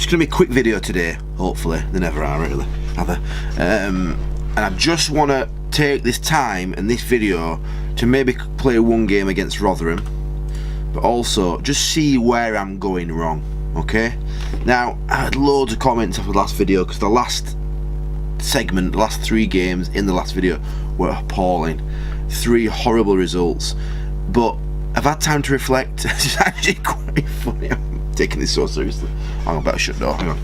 It's going to be a quick video today, hopefully. They never are, really, are they? And I just want to take this time and this video to maybe play one game against Rotherham, but also just see where I'm going wrong, okay? Now, I had loads of comments after the last video because the last segment, the last 3 games in the last video were appalling. 3 horrible results, but I've had time to reflect. It's actually quite funny. I'm taking this so seriously. I better shut the door. Hang on.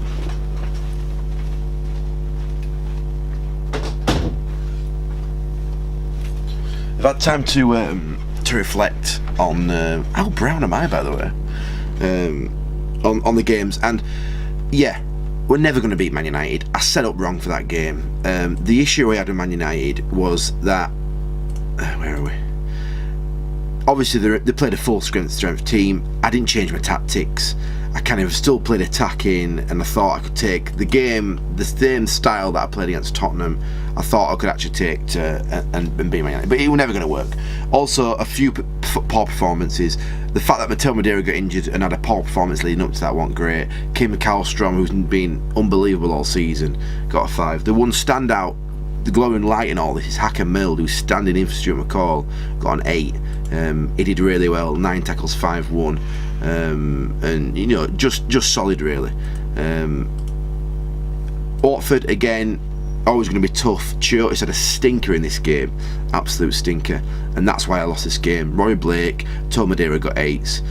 I've had time to reflect on how brown am I, by the way, on the games, and yeah, we're never going to beat Man United. I set up wrong for that game. The issue I had with Man United was that where are we? Obviously, they played a full strength team. I didn't change my tactics. I kind of still played attacking, and I thought I could take the game, the same style that I played against Tottenham. I thought I could actually take to and beat Man United, but it was never going to work. Also, a few poor performances. The fact that Matteo Madeira got injured and had a poor performance leading up to that wasn't great. Kim Kallstrom, who's been unbelievable all season, got a 5. The one standout, the glowing light in all this, is Hakan Mild, who's standing in for Stuart McCall, got an 8. He did really well, 9 tackles, 5-1, and you know, just solid really. Watford again, always going to be tough. Chiotis had a stinker in this game, absolute stinker, and that's why I lost this game. Roy Blake, Tom Madeira got 8s.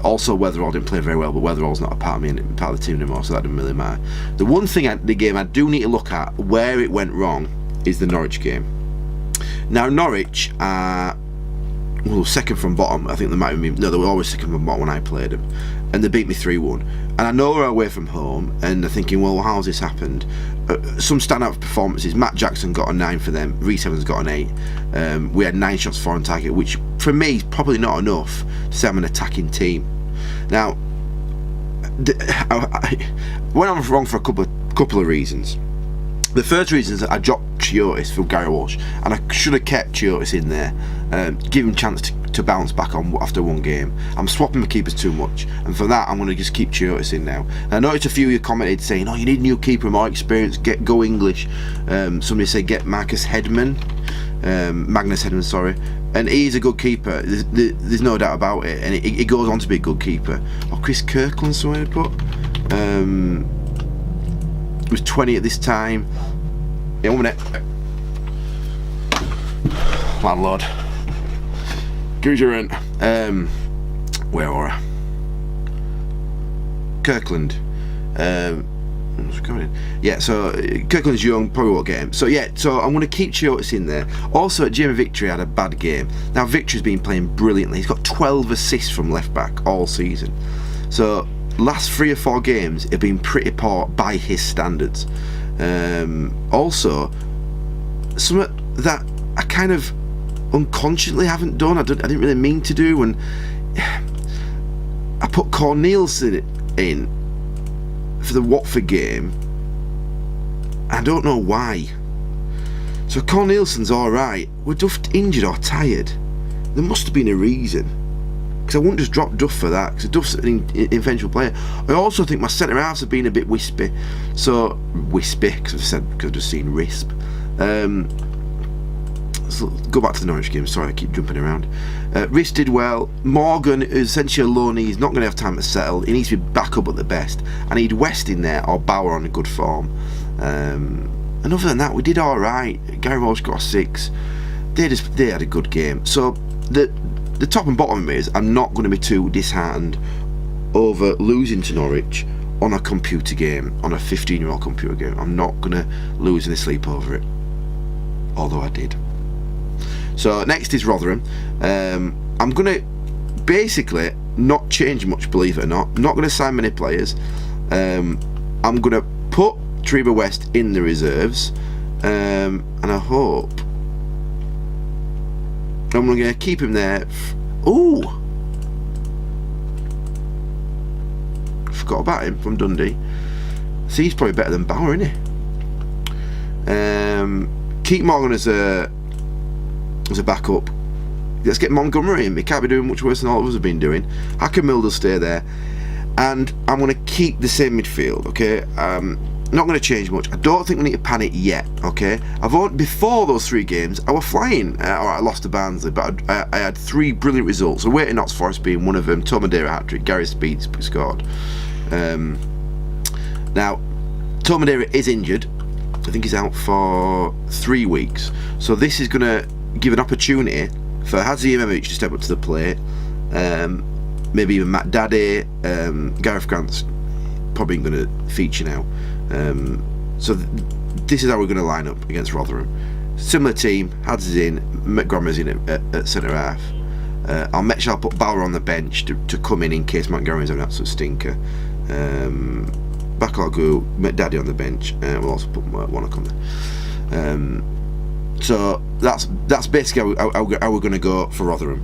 Also, Weatherall didn't play very well, but Weatherall's not a part of the team anymore, so that didn't really matter. The one thing the game I do need to look at where it went wrong is the Norwich game. Now, Norwich are second from bottom. I think they might have been, no, they were always second from bottom when I played them, and they beat me 3-1. And I know we're away from home, and they're thinking, well, how's this happened? Some standout performances. Matt Jackson got a 9 for them. Reece Evans got an 8. We had 9 shots for on target, which for me is probably not enough to say I'm an attacking team. Now, I went on wrong for a couple of reasons. The first reason is that I dropped Chiotis for Gary Walsh, and I should have kept Chiotis in there, give him a chance to bounce back on after one game. I'm swapping my keepers too much, and for that I'm going to just keep Chiotis in now. And I noticed a few of you commented saying, oh, you need a new keeper, more experience, go English. Somebody said get Magnus Hedman, sorry, and he's a good keeper, there's no doubt about it, and he goes on to be a good keeper. Or Chris Kirkland, somewhere to put. He was 20 at this time. Yeah, 1 minute. Landlord. Here's your rent. Where are I? Kirkland. Yeah, so Kirkland's young, probably won't get him. So yeah, so I'm going to keep Chiotis in there. Also, Jamie Victory had a bad game. Now, Victory's been playing brilliantly. He's got 12 assists from left back all season. So last 3 or 4 games have been pretty poor by his standards. Also, something that I kind of unconsciously haven't done, I didn't really mean to do, and I put Cornelius in for the Watford game. I don't know why. So Cornelius's alright. Were Duff injured or tired? There must have been a reason, because I wouldn't just drop Duff for that, because Duff's an eventual player. I also think my centre halves have been a bit wispy. So wispy, because I've just seen Risp. So go back to the Norwich game. Sorry, I keep jumping around. Risp did well. Morgan is essentially a loanee. He's not going to have time to settle. He needs to be back up at the best. I need West in there or Bauer on a good form. And other than that, we did all right. Gary Walsh got a 6. They had a good game. So the top and bottom of it is I'm not going to be too disheartened over losing to Norwich on a computer game, on a 15-year-old computer game. I'm not going to lose any sleep over it, although I did. So next is Rotherham. I'm going to basically not change much, believe it or not. I'm not going to sign many players. I'm going to put Trevor West in the reserves, and I hope I'm going to keep him there. Ooh, forgot about him from Dundee. See, he's probably better than Bauer, isn't he? Keep Morgan as a backup. Let's get Montgomery in. He can't be doing much worse than all of us have been doing. Hakan Mild will stay there. and I'm going to keep the same midfield, okay? Not going to change much. I don't think we need to panic yet, okay? Before those 3 games, I was flying. I lost to Barnsley, but I had 3 brilliant results. Away to Notts Forest being one of them. Tom Madeira hat-trick. Gary Speed scored. Now, Tom Madeira is injured. I think he's out for 3 weeks. So this is going to give an opportunity for Hadzimimovic to step up to the plate. Maybe even Matt Daddy. Gareth Grant's probably going to feature now. So this is how we're going to line up against Rotherham. Similar team. Hads is in. Montgomery's in at centre half. I'll put Bauer on the bench to come in case Montgomery's an absolute stinker. Bakalogu, Daddy on the bench. We'll also put Wannock on there. So that's basically how we're going to go for Rotherham.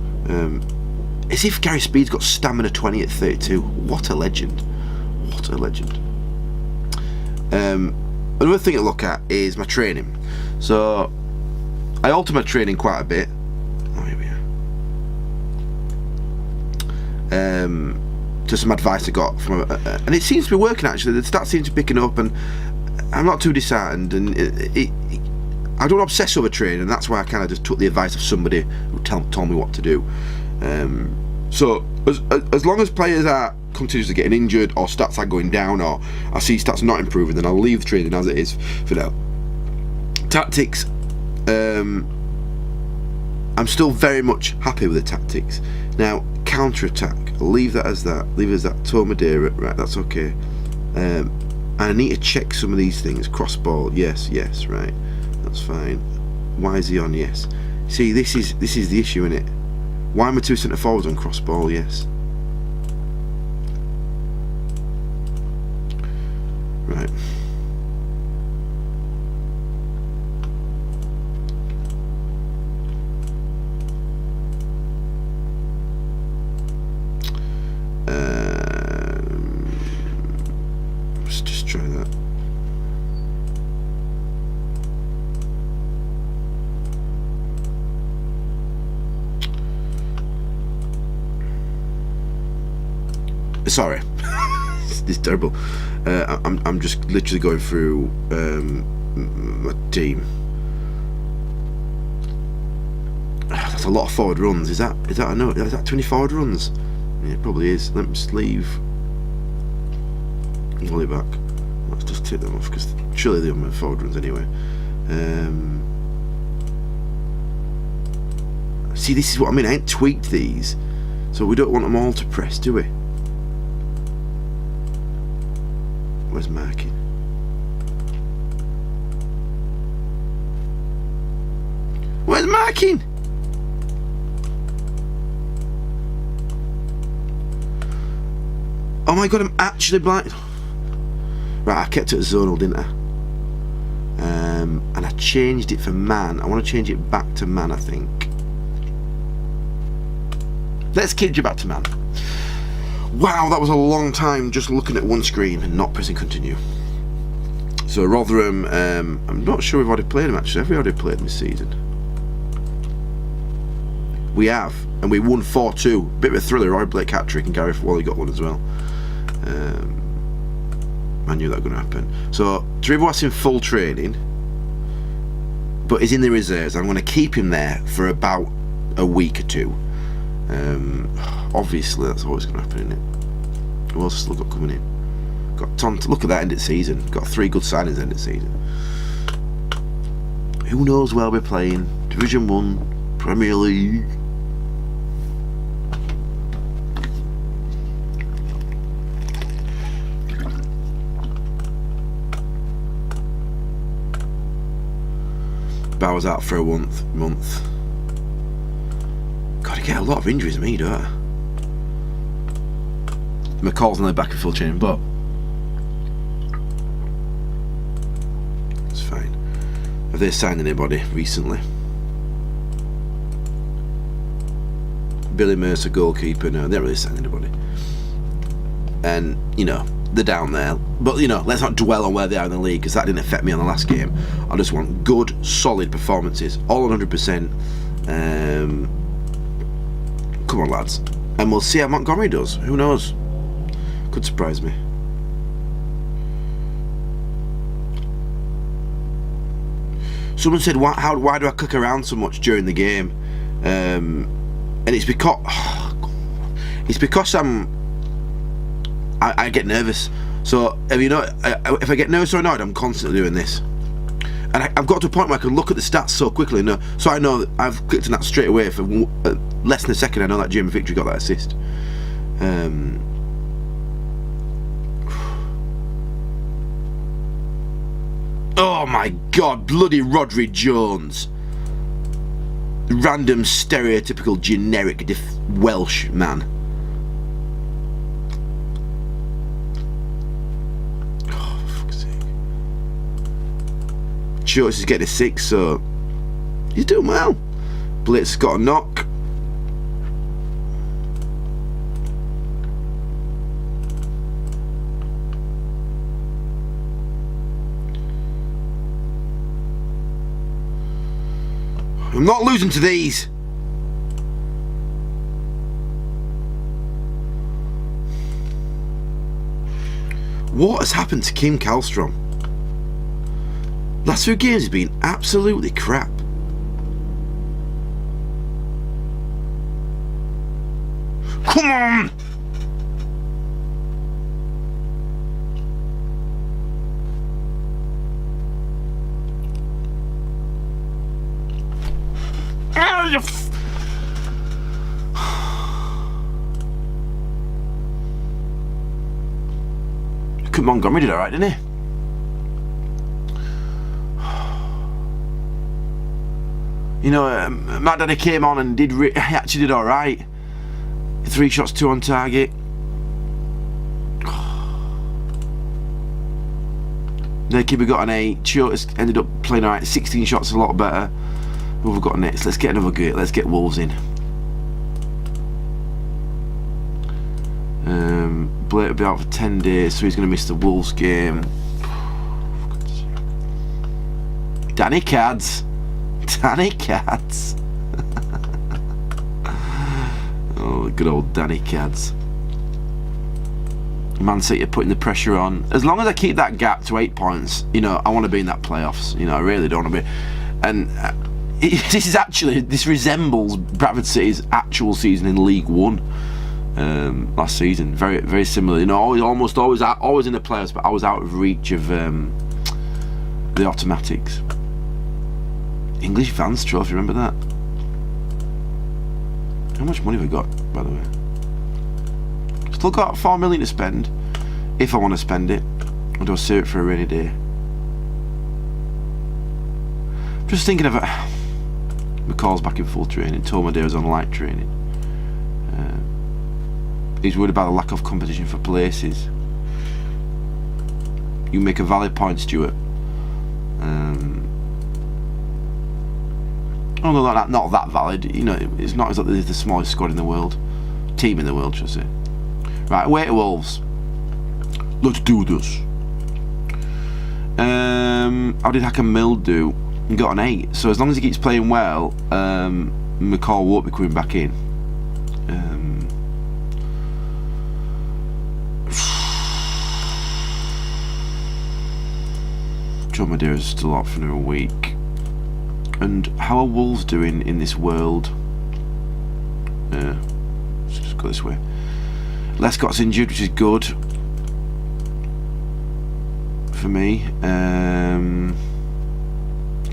As if Gary Speed's got stamina 20 at 32. What a legend. What a legend. Another thing to look at is my training. So I alter my training quite a bit. Oh, here we are. To some advice I got from, and it seems to be working actually. The stats seem to be picking up, and I'm not too disheartened. And I don't obsess over training, and that's why I kind of just took the advice of somebody who told me what to do. So as long as players are continuously getting injured, or stats are going down, or I see stats not improving, then I'll leave the training as it is for now. Tactics, I'm still very much happy with the tactics. Now, counter-attack, I'll leave that as that. Leave it as that. Tom Madeira, right, that's okay. I need to check some of these things. Cross ball, yes, right, that's fine. Why is he on? Yes. See, this is the issue, innit? Why are my 2 centre forwards on cross ball? Yes. Right. Let's just try that. Sorry, it's terrible. I'm just literally going through my team. That's a lot of forward runs. Is that I know? Is that 20 forward runs? Yeah, it probably is. Let me just leave. Volley back. Let's just take them off because surely they're my forward runs anyway. See, this is what I mean. I ain't tweaked these, so we don't want them all to press, do we? Where's marking? Where's marking? Oh my god, I'm actually blind. Right, I kept it as zonal, didn't I? And I changed it for man. I want to change it back to man, I think. Let's change it back to man. Wow, that was a long time just looking at one screen and not pressing continue. So Rotherham, I'm not sure we've already played them actually. Have we already played them this season? We have, and we won 4-2. Bit of a thriller. Roy Blake hat-trick and Gareth Wally got one as well. I knew that was going to happen. So Trevor in full training, but he's in the reserves. I'm going to keep him there for about a week or 2. Obviously that's always going to happen, isn't it? Who else has still got coming in? Got Tonto. Look at that end of the season. Got 3 good signings end of the season. Who knows where we're playing? Division 1, Premier League. Bauer's out for a month. God, I get a lot of injuries, me, don't I? McCall's only back in full training, but it's fine. Have they signed anybody recently? Billy Mercer, goalkeeper. No, they haven't really signed anybody. And you know they're down there, but you know, let's not dwell on where they are in the league because that didn't affect me on the last game. I just want good, solid performances, all 100%. Come on, lads, and we'll see how Montgomery does. Who knows? Could surprise me. Someone said, why do I click around so much during the game? And it's because I get nervous. So if I get nervous or annoyed, I'm constantly doing this. And I've got to a point where I can look at the stats so quickly, so I know that I've clicked on that straight away. For less than a second, I know that Jamie Victory got that assist. Oh my God, bloody Rodri Jones. Random, stereotypical, generic Welsh man. Oh, for fuck's sake. Schultz is getting a 6, so he's doing well. Blitz got a knock. I'm not losing to these. What has happened to Kim Kallstrom? Last 2 games have been absolutely crap. Come on! Montgomery did alright, didn't he? You know, Matt Daddy came on and he actually did alright. 3 shots, 2 on target. Nearkeeper got an 8. Chiotas ended up playing alright. 16 shots, a lot better. Who have we got next? Let's get another go. Let's get Wolves in. Blake will be out for 10 days, so he's going to miss the Wolves game. Danny Cads. Danny Cads. Oh, good old Danny Cads. Man City are putting the pressure on. As long as I keep that gap to 8 points, I want to be in that playoffs. I really don't want to be. And this resembles Bradford City's actual season in League One. Last season, very very similar. Almost always in the playoffs, but I was out of reach of the automatics. English Vans Trophy, remember that? How much money have we got, by the way? Still got 4 million to spend, if I want to spend it. Or do I save it for a rainy day? Just thinking of it. McCall's back in full training. Tomadeo's on light training. He's worried about the lack of competition for places. You make a valid point, Stuart. Although not that valid, it's not as though they're the smallest squad in the world, team in the world, should I say? Right, away to Wolves. Let's do this. How did Hakan Mill do? He got an 8. So as long as he keeps playing well, McCall won't be coming back in. John Madeira's still out for another week. And how are Wolves doing in this world? Let's just go this way. Lescott's injured, which is good for me.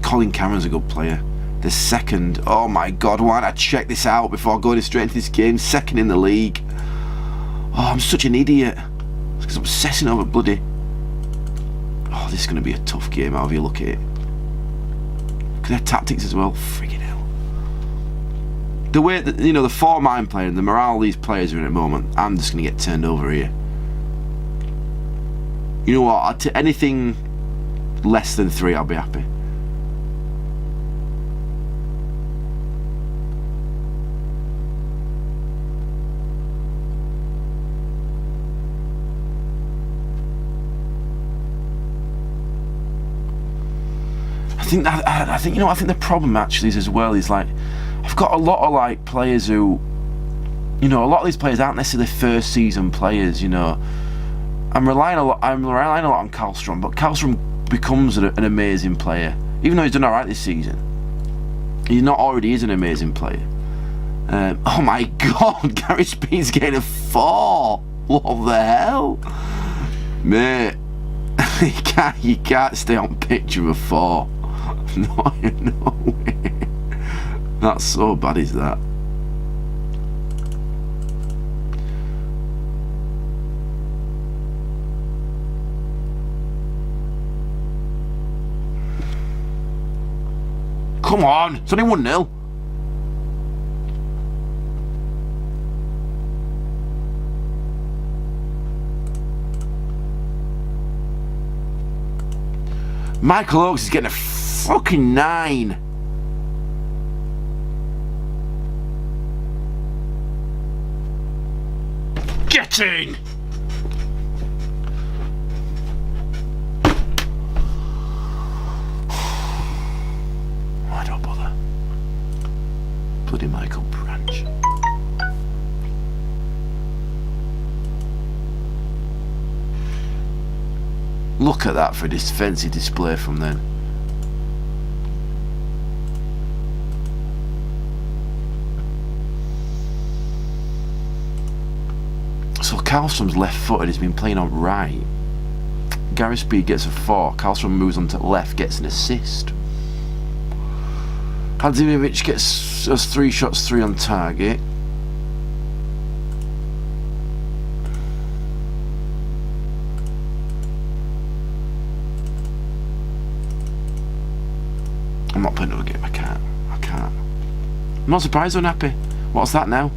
Colin Cameron's a good player. The second, oh my God, why don't I check this out before going straight into this game? Second in the league. Oh, I'm such an idiot. It's because I'm obsessing over bloody. Oh, this is going to be a tough game, however you look at it. Because their tactics as well, friggin' hell. The way that, the form I'm playing, the morale these players are in at the moment, I'm just going to get turned over here. You know what, anything less than 3, I'll be happy. I think the problem actually is as well is like I've got a lot of players who, a lot of these players aren't necessarily first season players. I'm relying a lot on Karlstrom, but Karlstrom becomes an amazing player, even though he's done all right this season. He's not already is an amazing player. Oh my God, Gary Speed's getting a 4. What the hell, mate? you can't stay on pitch with a 4. No way. That's so bad, is that? Come on, it's only 1-0. Michael Oakes is getting a fucking 9. Get in! Why don't bother? Bloody Michael Branch. Look at that for a defensive display from then. So Karlstrom's left-footed, he's been playing on right. Gary Speed gets a 4. Karlstrom moves on to left, gets an assist. Hadzimovic has 3 shots, 3 on target. I'm not playing another game. I can't. I'm not surprised. Unhappy. What's that now?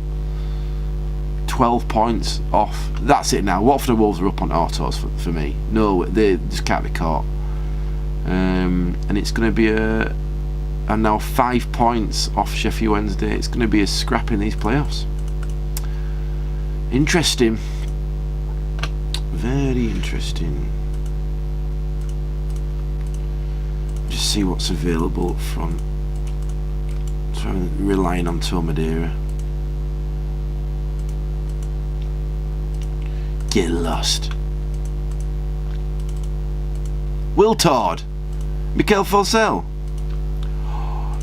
12 points off. That's it now. Watford and Wolves are up on autos for me. No, they just can't be caught. And it's going to be and now 5 points off Sheffield Wednesday. It's going to be a scrap in these playoffs. Interesting. Very interesting. Just see what's available up front. So I'm relying on Tomadeira. Get lost. Will Todd, Mikel Forsell,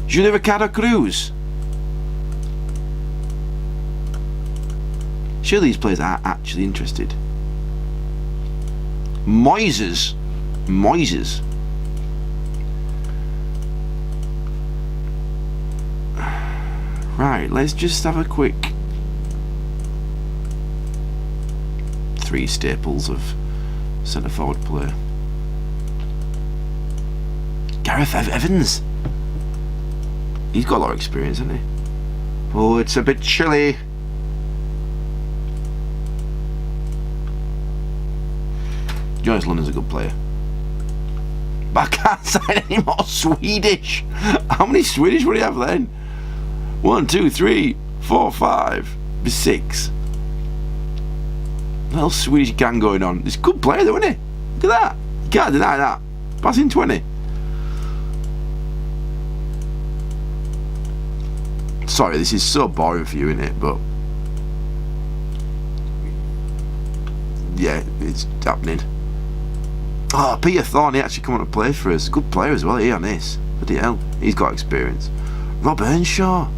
Julio Ricardo Cruz. Surely these players are actually interested. Moises. Right, let's just have a quick 3 staples of centre forward play. Gareth Evans. He's got a lot of experience, hasn't he? Oh, it's a bit chilly. Jonas London's a good player. But I can't sign any more Swedish. How many Swedish would he have then? 1, 2, 3, 4, 5, 6. Little Swedish gang going on. It's a good player though, isn't he? Look at that. You can't deny that. Passing 20. Sorry, this is so boring for you, isn't it? But yeah, it's happening. Oh, Peter Thorne, he actually come on to play for us. Good player as well, he on this. Bloody hell, he's got experience. Rob Earnshaw.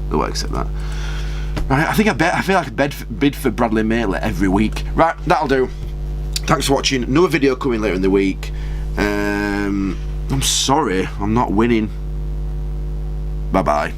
They'll accept that. Right, I feel like I bid for Bradley Maitland every week. Right, that'll do. Thanks for watching. Another video coming later in the week. I'm sorry, I'm not winning. Bye bye.